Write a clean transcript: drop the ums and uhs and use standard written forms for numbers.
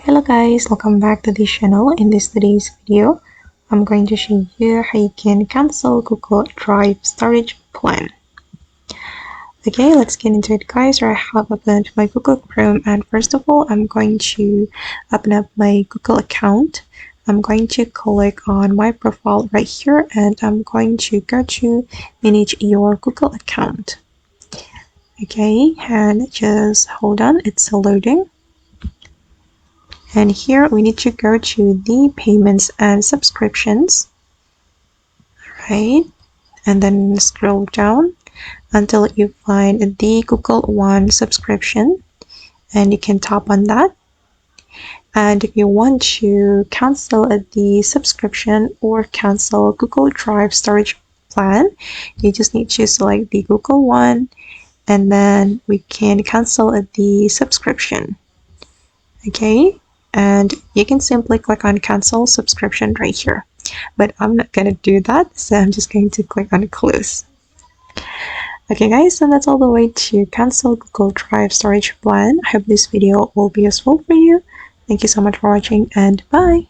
Hello guys, welcome back to this channel. In today's video, I'm going to show you how you can cancel Google Drive storage plan. Okay, let's get into it guys. I have opened my Google Chrome, and first of all, I'm going to open up my Google account. I'm going to click on my profile right here, and I'm going to go to manage your Google account. Okay, and just hold on, it's loading. And here we need to go to the payments and subscriptions, right? And then scroll down until you find the Google One subscription, and you can tap on that. And if you want to cancel the subscription or cancel Google Drive storage plan, you just need to select the Google One, and then we can cancel the subscription. Okay, and you can simply click on cancel subscription right here, but I'm not gonna do that, so I'm just going to click on close. Okay guys, and that's all the way to cancel Google Drive storage plan. I hope this video will be useful for you. Thank you so much for watching, and bye.